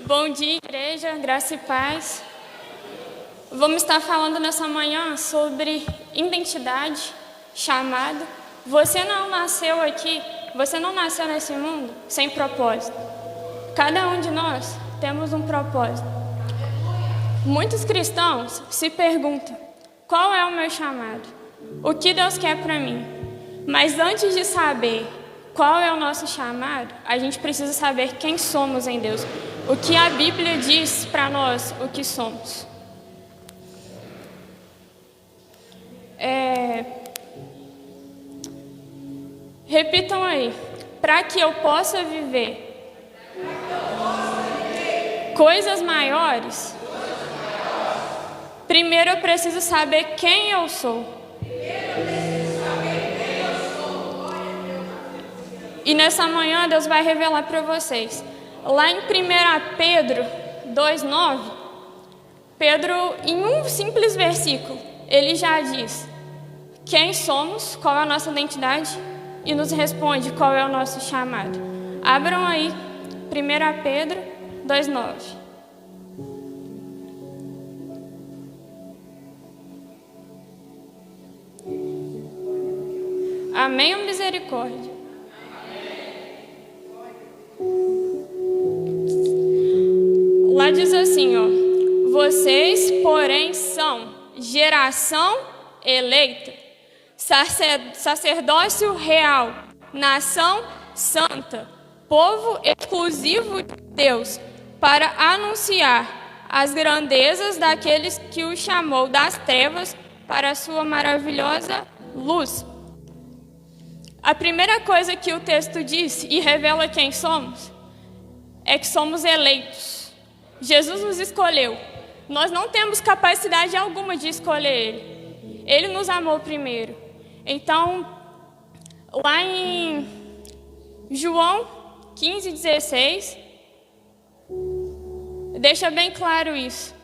Bom dia, igreja, graça e paz. Vamos estar falando nessa manhã sobre identidade, chamado. Você não nasceu aqui, você não nasceu nesse mundo sem propósito. Cada um de nós temos um propósito. Muitos cristãos se perguntam: qual é o meu chamado? O que Deus quer para mim? Mas antes de saber qual é o nosso chamado, a gente precisa saber quem somos em Deus. O que a Bíblia diz para nós, o que somos. Repitam aí. Para que eu possa viver coisas maiores, primeiro eu preciso saber quem eu sou. E nessa manhã Deus vai revelar para vocês. Lá em 1 Pedro 2,9, Pedro, em um simples versículo, ele já diz quem somos, qual é a nossa identidade e nos responde qual é o nosso chamado. Abram aí 1 Pedro 2,9. Amém ou misericórdia? Lá diz assim, ó: vocês, porém, são geração eleita, sacerdócio real, nação santa, povo exclusivo de Deus, para anunciar as grandezas daqueles que o chamou das trevas para a sua maravilhosa luz. A primeira coisa que o texto diz e revela quem somos é que somos eleitos. Jesus nos escolheu. Nós não temos capacidade alguma de escolher Ele. Ele nos amou primeiro. Então, lá em João 15,16, deixa bem claro isso.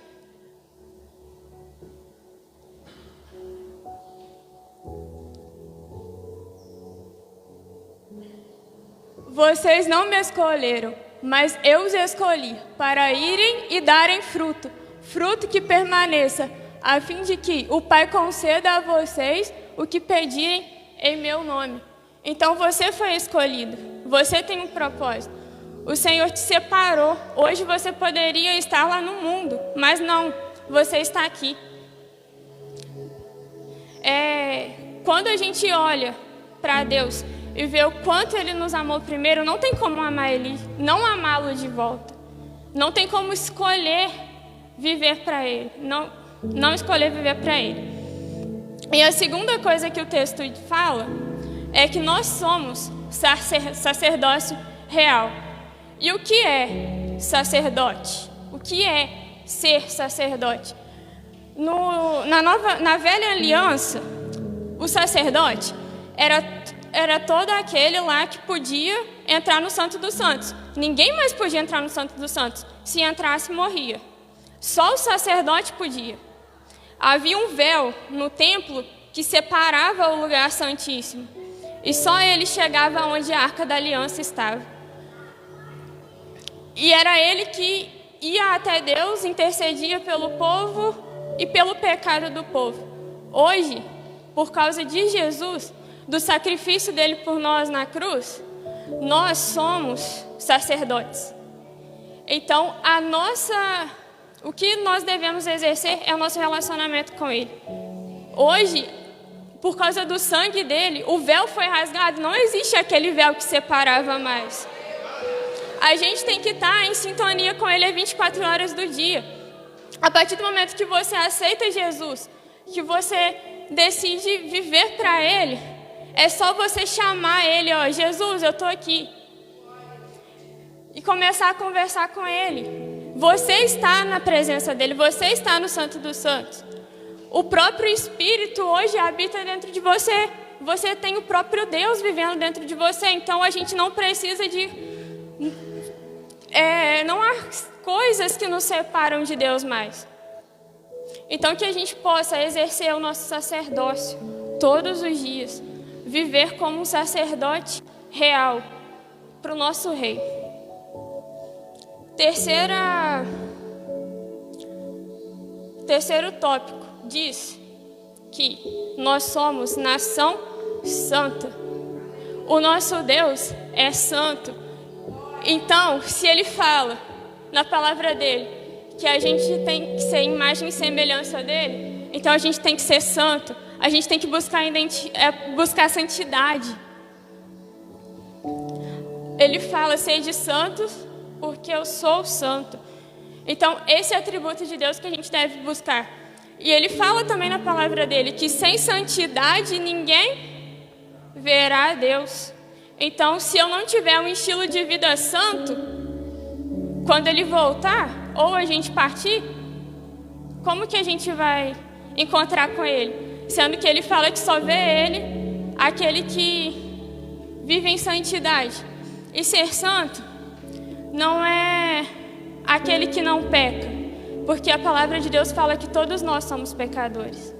Vocês não me escolheram, mas eu os escolhi para irem e darem fruto, fruto que permaneça, a fim de que o Pai conceda a vocês o que pedirem em meu nome. Então você foi escolhido, você tem um propósito. O Senhor te separou. Hoje você poderia estar lá no mundo, mas não, você está aqui. Quando a gente olha para Deus e ver o quanto Ele nos amou primeiro, não tem como amar Ele, não amá-lo de volta. Não tem como escolher viver para Ele, não escolher viver para Ele. E a segunda coisa que o texto fala é que nós somos sacerdócio real. E o que é sacerdote? O que é ser sacerdote? Na velha aliança, o sacerdote era todo aquele lá que podia entrar no Santo dos Santos. Ninguém mais podia entrar no Santo dos Santos. Se entrasse, morria. Só o sacerdote podia. Havia um véu no templo que separava o lugar santíssimo. E só ele chegava onde a Arca da Aliança estava. E era ele que ia até Deus, intercedia pelo povo e pelo pecado do povo. Hoje, por causa de Jesus, do sacrifício dele por nós na cruz, nós somos sacerdotes. Então, o que nós devemos exercer é o nosso relacionamento com Ele. Hoje, por causa do sangue dele, o véu foi rasgado. Não existe aquele véu que separava mais. A gente tem que estar em sintonia com Ele 24 horas do dia. A partir do momento que você aceita Jesus, que você decide viver para Ele, é só você chamar Ele, ó: Jesus, eu estou aqui. E começar a conversar com Ele. Você está na presença dEle, você está no Santo dos Santos. O próprio Espírito hoje habita dentro de você. Você tem o próprio Deus vivendo dentro de você. Então a gente não precisa de... não há coisas que nos separam de Deus mais. Então que a gente possa exercer o nosso sacerdócio todos os dias. Viver como um sacerdote real para o nosso Rei. Terceiro tópico diz que nós somos nação santa. O nosso Deus é santo. Então, se Ele fala na palavra dele que a gente tem que ser imagem e semelhança dele, então a gente tem que ser santo. A gente tem que buscar santidade. Ele fala: sede santos, porque eu sou santo. Então, esse é o atributo de Deus que a gente deve buscar. E ele fala também na palavra dele que sem santidade ninguém verá a Deus. Então, se eu não tiver um estilo de vida santo, quando ele voltar, ou a gente partir, como que a gente vai encontrar com ele? Sendo que ele fala que só vê ele aquele que vive em santidade. E ser santo não é aquele que não peca, porque a palavra de Deus fala que todos nós somos pecadores.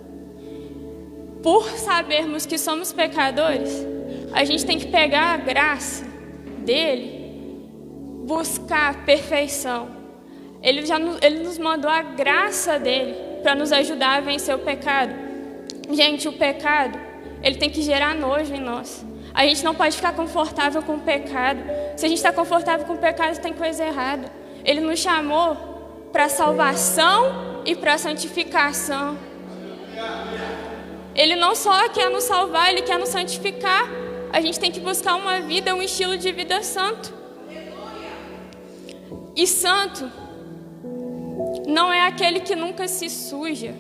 Por sabermos que somos pecadores, a gente tem que pegar a graça dele, buscar a perfeição. Ele nos mandou a graça dele para nos ajudar a vencer o pecado. Gente, o pecado, ele tem que gerar nojo em nós. A gente não pode ficar confortável com o pecado. Se a gente está confortável com o pecado, tem coisa errada. Ele nos chamou para a salvação e para a santificação. Ele não só quer nos salvar, ele quer nos santificar. A gente tem que buscar uma vida, um estilo de vida santo. E santo não é aquele que nunca se suja,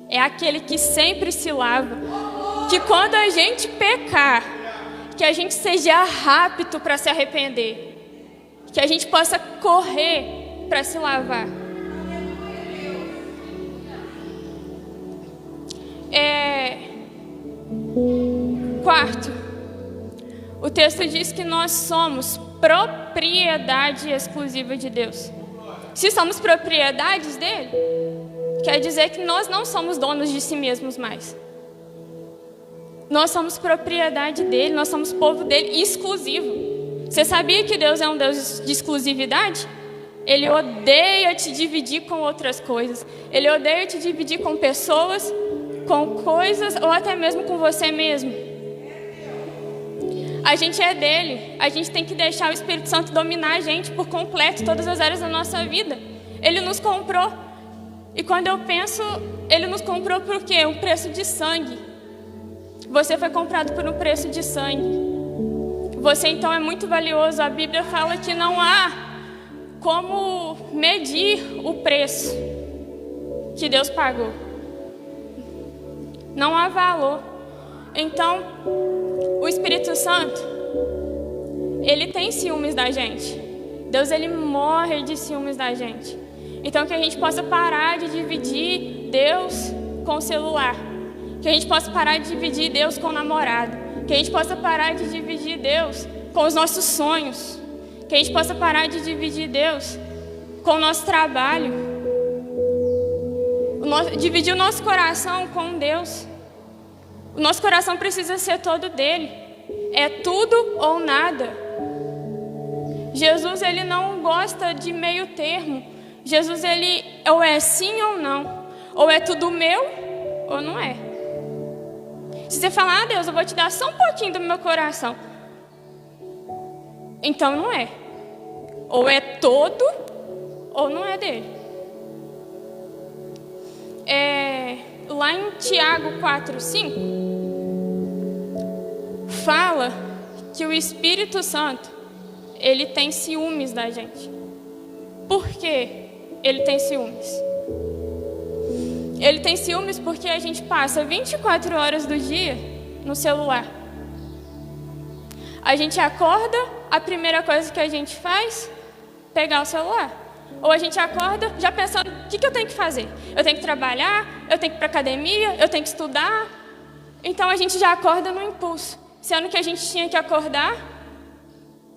é aquele que sempre se lava. Que quando a gente pecar, que a gente seja rápido para se arrepender, que a gente possa correr para se lavar. Quarto, o texto diz que nós somos propriedade exclusiva de Deus. Se somos propriedades dele, quer dizer que nós não somos donos de si mesmos mais. Nós somos propriedade dele, nós somos povo dele exclusivo. Você sabia que Deus é um Deus de exclusividade? Ele odeia te dividir com outras coisas. Ele odeia te dividir com pessoas, com coisas ou até mesmo com você mesmo. A gente é dele. A gente tem que deixar o Espírito Santo dominar a gente por completo, todas as áreas da nossa vida. Ele nos comprou. E quando eu penso, ele nos comprou por quê? Um preço de sangue. Você foi comprado por um preço de sangue. Você então é muito valioso. A Bíblia fala que não há como medir o preço que Deus pagou. Não há valor. Então, o Espírito Santo, ele tem ciúmes da gente. Deus, ele morre de ciúmes da gente. Então, que a gente possa parar de dividir Deus com o celular. Que a gente possa parar de dividir Deus com o namorado. Que a gente possa parar de dividir Deus com os nossos sonhos. Que a gente possa parar de dividir Deus com o nosso trabalho. Dividir o nosso coração com Deus. O nosso coração precisa ser todo dele. É tudo ou nada. Jesus, ele não gosta de meio termo. Jesus, ele ou é sim ou não. Ou é tudo meu ou não é. Se você falar, Deus, eu vou te dar só um pouquinho do meu coração, então não é. Ou é todo ou não é dele. Lá em Tiago 4:5 fala que o Espírito Santo, ele tem ciúmes da gente. Por que ele tem ciúmes? Ele tem ciúmes porque a gente passa 24 horas do dia no celular. A gente acorda, a primeira coisa que a gente faz é pegar o celular. Ou a gente acorda já pensando, o que eu tenho que fazer? Eu tenho que trabalhar, eu tenho que ir para a academia, eu tenho que estudar. Então a gente já acorda no impulso. Sendo que a gente tinha que acordar,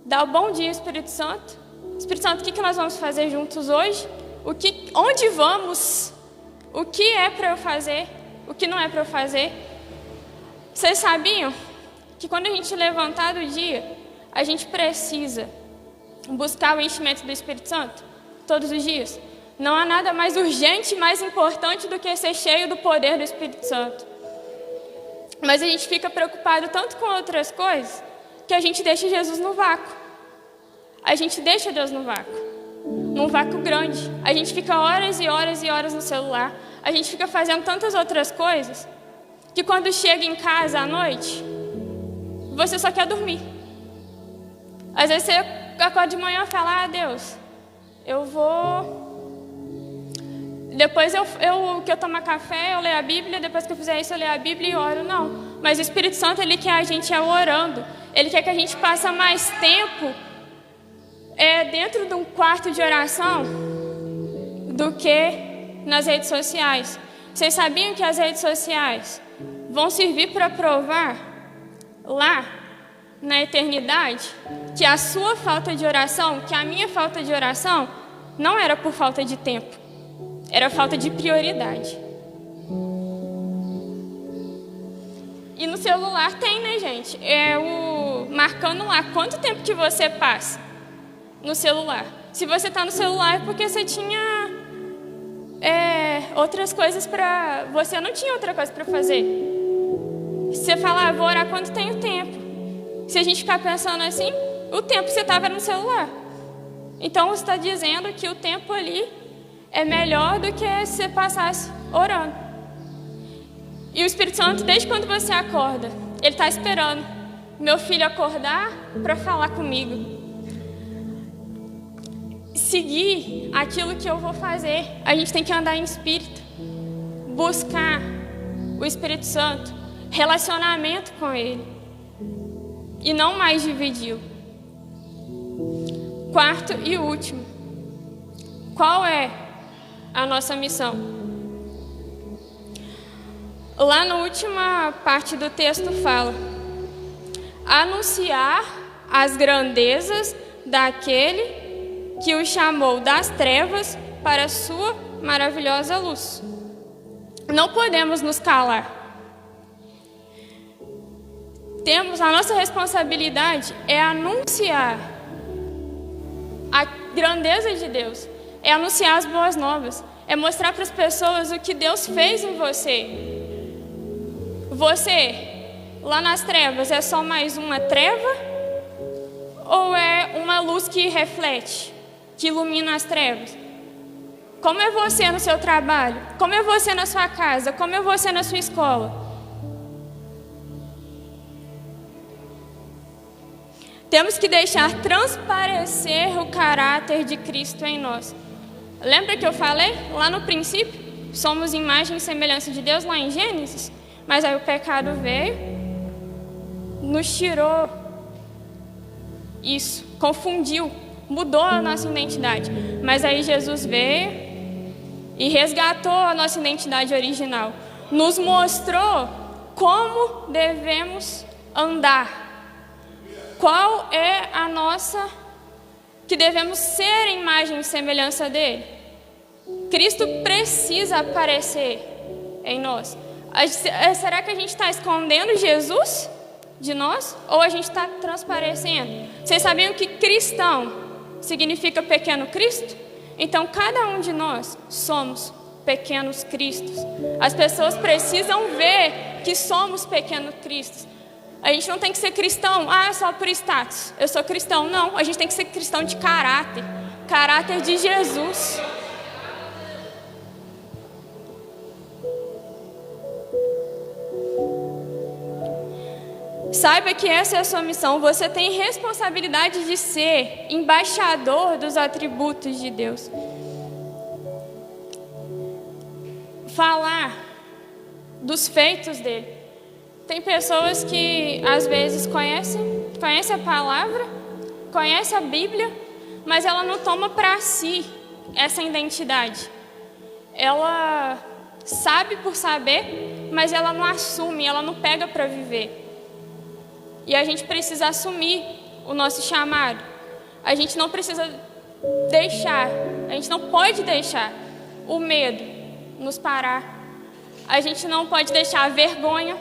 dar o bom dia, Espírito Santo. Espírito Santo, o que nós vamos fazer juntos hoje? Onde vamos? O que é para eu fazer? O que não é para eu fazer? Vocês sabiam que quando a gente levantar do dia, a gente precisa buscar o enchimento do Espírito Santo? todos os dias. Não há nada mais urgente e mais importante do que ser cheio do poder do Espírito Santo. Mas a gente fica preocupado tanto com outras coisas que a gente deixa Jesus no vácuo. A gente deixa Deus no vácuo. Num vácuo grande. A gente fica horas e horas e horas no celular. A gente fica fazendo tantas outras coisas que quando chega em casa à noite, você só quer dormir. Às vezes você acorda de manhã e fala, Deus, eu vou... Depois que eu tomar café, eu leio a Bíblia, depois que eu fizer isso, eu leio a Bíblia e oro. Não, mas o Espírito Santo, Ele quer a gente orando. Ele quer que a gente passe mais tempo dentro de um quarto de oração do que nas redes sociais. Vocês sabiam que as redes sociais vão servir para provar lá na eternidade que a sua falta de oração, que a minha falta de oração, não era por falta de tempo, era falta de prioridade. E no celular tem, né, gente? Marcando lá quanto tempo que você passa no celular. Se você está no celular é porque você tinha outras coisas para... Você não tinha outra coisa para fazer. Você fala, vou orar quando tenho tempo. Se a gente ficar pensando assim, o tempo que você estava no celular. Então você está dizendo que o tempo ali é melhor do que se você passasse orando. E o Espírito Santo, desde quando você acorda, Ele está esperando meu filho acordar para falar comigo. Seguir aquilo que eu vou fazer. A gente tem que andar em espírito. Buscar o Espírito Santo. Relacionamento com Ele. E não mais dividi-lo. Quarto e último. Qual é a nossa missão? Lá na última parte do texto fala: anunciar as grandezas daquele que o chamou das trevas para a sua maravilhosa luz. Não podemos nos calar. A nossa responsabilidade é anunciar a grandeza de Deus, é anunciar as boas novas, é mostrar para as pessoas o que Deus fez em você. Você, lá nas trevas, é só mais uma treva? Ou é uma luz que reflete, que ilumina as trevas? Como é você no seu trabalho? Como é você na sua casa? Como é você na sua escola? Temos que deixar transparecer o caráter de Cristo em nós. Lembra que eu falei lá no princípio? Somos imagem e semelhança de Deus lá em Gênesis. Mas aí o pecado veio, nos tirou isso, confundiu, mudou a nossa identidade. Mas aí Jesus veio e resgatou a nossa identidade original. Nos mostrou como devemos andar. Qual é a nossa... que devemos ser imagem e semelhança dele. Cristo precisa aparecer em nós. Será que a gente está escondendo Jesus de nós? Ou a gente está transparecendo? Vocês sabiam que cristão significa pequeno Cristo? Então cada um de nós somos pequenos Cristos. As pessoas precisam ver que somos pequenos Cristos. A gente não tem que ser cristão, só por status. Eu sou cristão. Não, a gente tem que ser cristão de caráter. Caráter de Jesus. Saiba que essa é a sua missão. Você tem responsabilidade de ser embaixador dos atributos de Deus. Falar dos feitos dele. Tem pessoas que às vezes conhecem a palavra, conhecem a Bíblia, mas ela não toma para si essa identidade. Ela sabe por saber, mas ela não assume, ela não pega para viver. E a gente precisa assumir o nosso chamado. A gente não precisa deixar, a gente não pode deixar o medo nos parar. A gente não pode deixar a vergonha.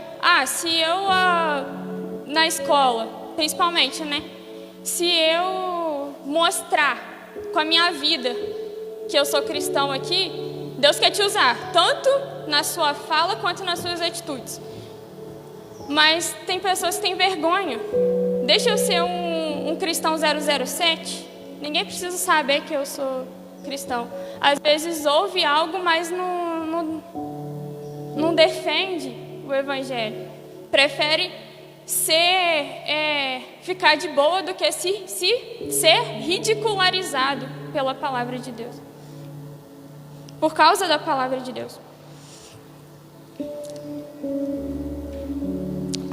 Se eu, na escola, principalmente, né? Se eu mostrar com a minha vida que eu sou cristão aqui, Deus quer te usar, tanto na sua fala quanto nas suas atitudes. Mas tem pessoas que têm vergonha. Deixa eu ser um cristão 007. Ninguém precisa saber que eu sou cristão. Às vezes ouve algo, mas não defende o evangelho. Prefere ficar de boa do que ser ridicularizado pela palavra de Deus. Por causa da palavra de Deus.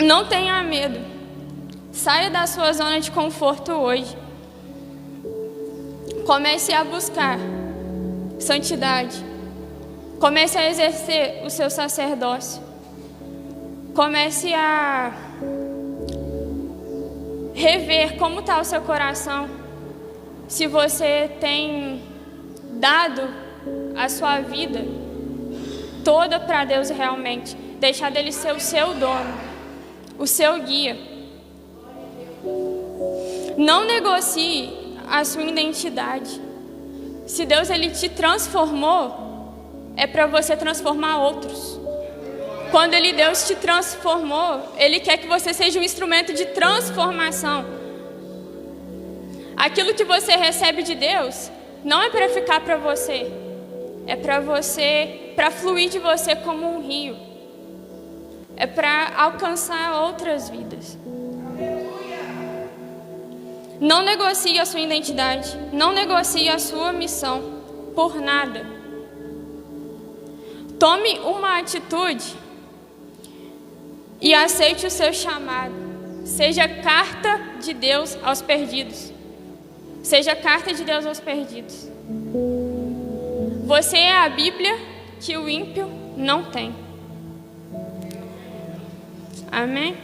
Não tenha medo. Saia da sua zona de conforto hoje. Comece a buscar santidade. Comece a exercer o seu sacerdócio. Comece a rever como está o seu coração. Se você tem dado a sua vida toda para Deus realmente. Deixar dele ser o seu dono, o seu guia. Não negocie a sua identidade. Se Deus ele te transformou, é para você transformar outros. Quando Deus te transformou, Ele quer que você seja um instrumento de transformação. Aquilo que você recebe de Deus não é para ficar para você, é para fluir de você como um rio. É para alcançar outras vidas. Não negocie a sua identidade, não negocie a sua missão por nada. Tome uma atitude e aceite o seu chamado. Seja carta de Deus aos perdidos. Seja carta de Deus aos perdidos. Você é a Bíblia que o ímpio não tem. Amém?